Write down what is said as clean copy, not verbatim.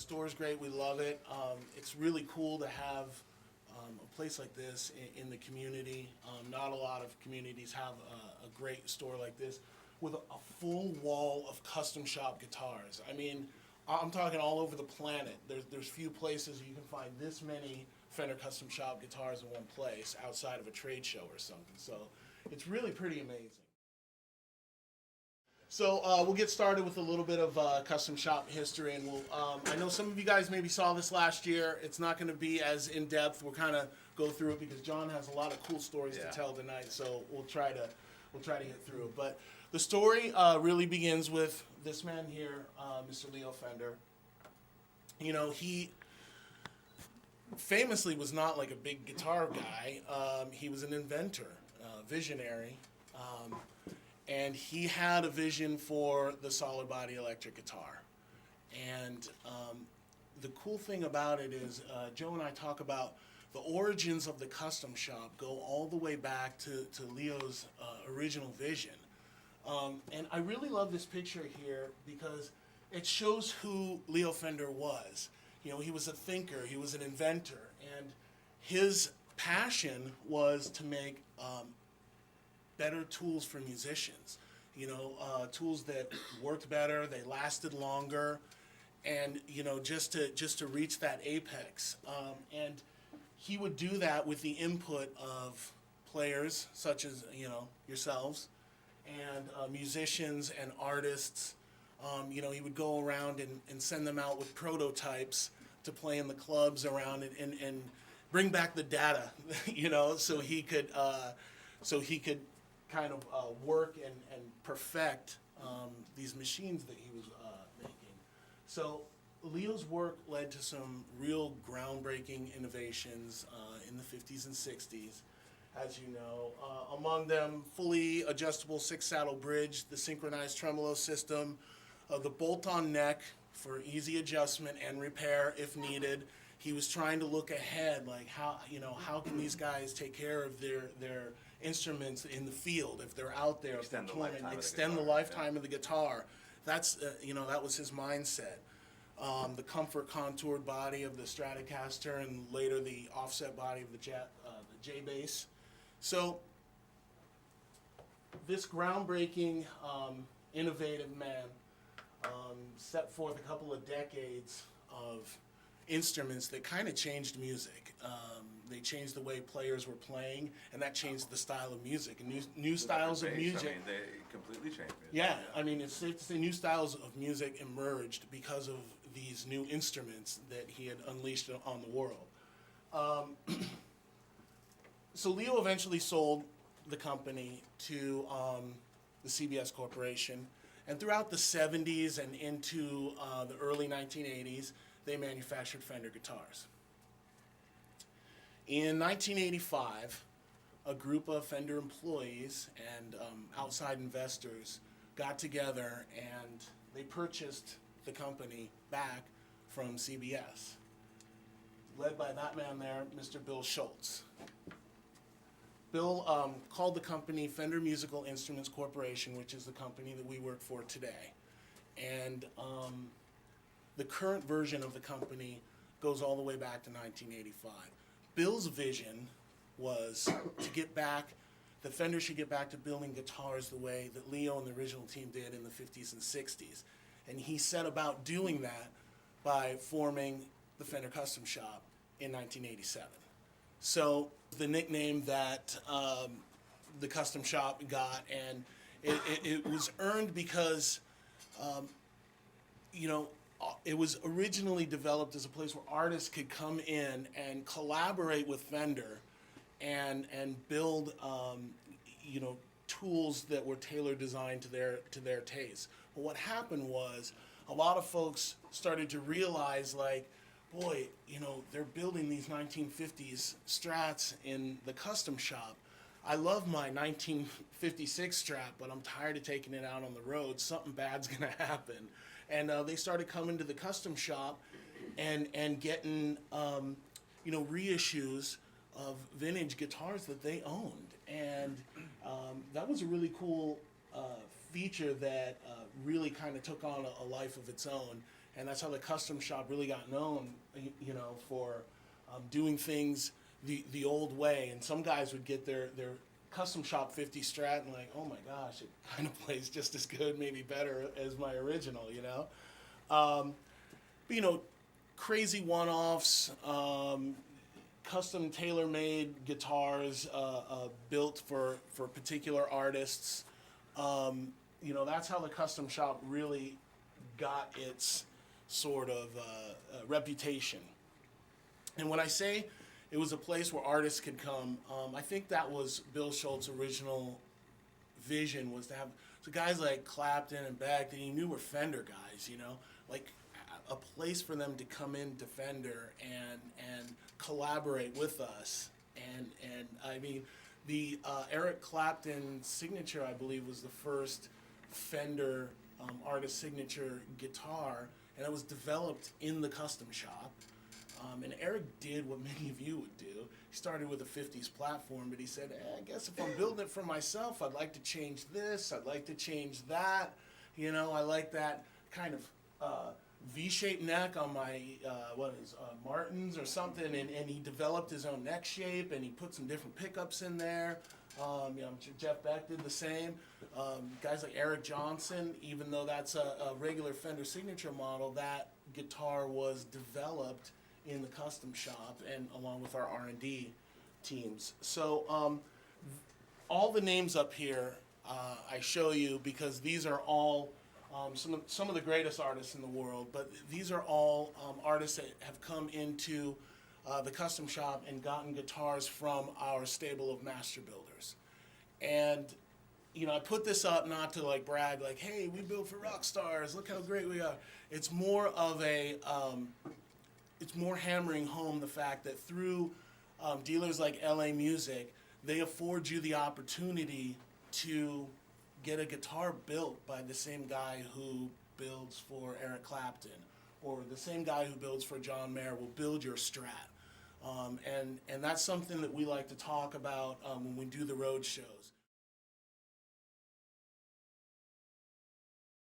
store's great. We love it. It's really cool to have a place like this in the community. Not a lot of communities have a great store like this with a full wall of custom shop guitars. I mean, I'm talking all over the planet. There's few places you can find this many Fender custom shop guitars in one place outside of a trade show or something. So it's really pretty amazing. So we'll get started with a little bit of custom shop history, and I know some of you guys maybe saw this last year. It's not going to be as in depth. We'll kind of go through it because John has a lot of cool stories to tell tonight. So we'll try to get through it. But the story really begins with this man here, Mr. Leo Fender. You know, he famously was not like a big guitar guy. He was an inventor, visionary. And he had a vision for the solid body electric guitar. And the cool thing about it is Joe and I talk about the origins of the custom shop go all the way back to Leo's original vision. And I really love this picture here because it shows who Leo Fender was. You know, he was a thinker, he was an inventor, and his passion was to make better tools for musicians, you know, tools that worked better, they lasted longer, and you know, just to reach that apex. And he would do that with the input of players such as, you know, yourselves, and musicians and artists. You know, he would go around and send them out with prototypes to play in the clubs around and bring back the data, you know, so he could kind of work and perfect these machines that he was making. So Leo's work led to some real groundbreaking innovations in the 50s and 60s, as you know. Among them, fully adjustable six-saddle bridge, the synchronized tremolo system, the bolt-on neck for easy adjustment and repair if needed. He was trying to look ahead, like how can these guys take care of their instruments in the field if they're out there extend the lifetime of the guitar. That's that was his mindset. The comfort contoured body of the Stratocaster and later the offset body of the J bass. So this groundbreaking, innovative man set forth a couple of decades of instruments that kind of changed music. They changed the way players were playing, and that changed the style of music. And new styles of music. I mean, they completely changed music. Yeah, I mean, it's safe to say new styles of music emerged because of these new instruments that he had unleashed on the world. So Leo eventually sold the company to the CBS Corporation, and throughout the 70s and into the early 1980s, they manufactured Fender guitars. In 1985, a group of Fender employees and outside investors got together and they purchased the company back from CBS, led by that man there, Mr. Bill Schultz. Bill called the company Fender Musical Instruments Corporation, which is the company that we work for today. And the current version of the company goes all the way back to 1985. Bill's vision was to get back, that Fender should get back to building guitars the way that Leo and the original team did in the 50s and 60s. And he set about doing that by forming the Fender Custom Shop in 1987. So the nickname that the Custom Shop got, and it was earned because, it was originally developed as a place where artists could come in and collaborate with Fender and build tools that were tailor designed to their taste. But what happened was a lot of folks started to realize, like, boy, they're building these 1950s Strats in the Custom Shop. I love my 1956 Strat, but I'm tired of taking it out on the road. Something bad's gonna happen. And they started coming to the Custom Shop and getting reissues of vintage guitars that they owned. And that was a really cool feature that really kind of took on a life of its own. and that's how the custom shop really got known, for doing things the old way. And some guys would get their custom shop 50 Strat and like, oh my gosh, it kind of plays just as good, maybe better as my original, But, crazy one-offs, custom tailor-made guitars built for particular artists. That's how the custom shop really got its sort of reputation. And when I say it was a place where artists could come, I think that was Bill Schultz's original vision, was to have guys like Clapton and Beck that he knew were Fender guys, like a place for them to come into Fender and collaborate with us. And I mean, the Eric Clapton signature, I believe, was the first Fender artist signature guitar, and it was developed in the custom shop. And Eric did what many of you would do. He started with a 50s platform, but he said, I guess if I'm building it for myself, I'd like to change this, I'd like to change that. I like that kind of V-shaped neck on my, Martins or something, and he developed his own neck shape, and he put some different pickups in there. Jeff Beck did the same. Guys like Eric Johnson, even though that's a regular Fender signature model, that guitar was developed in the custom shop and along with our R&D teams. So all the names up here I show you because these are all some of the greatest artists in the world, but these are all artists that have come into the custom shop and gotten guitars from our stable of master builders. And I put this up not to like brag, like, hey, we build for rock stars, look how great we are. It's more of a it's more hammering home the fact that through dealers like LA Music, they afford you the opportunity to get a guitar built by the same guy who builds for Eric Clapton, or the same guy who builds for John Mayer will build your Strat. And that's something that we like to talk about when we do the road shows.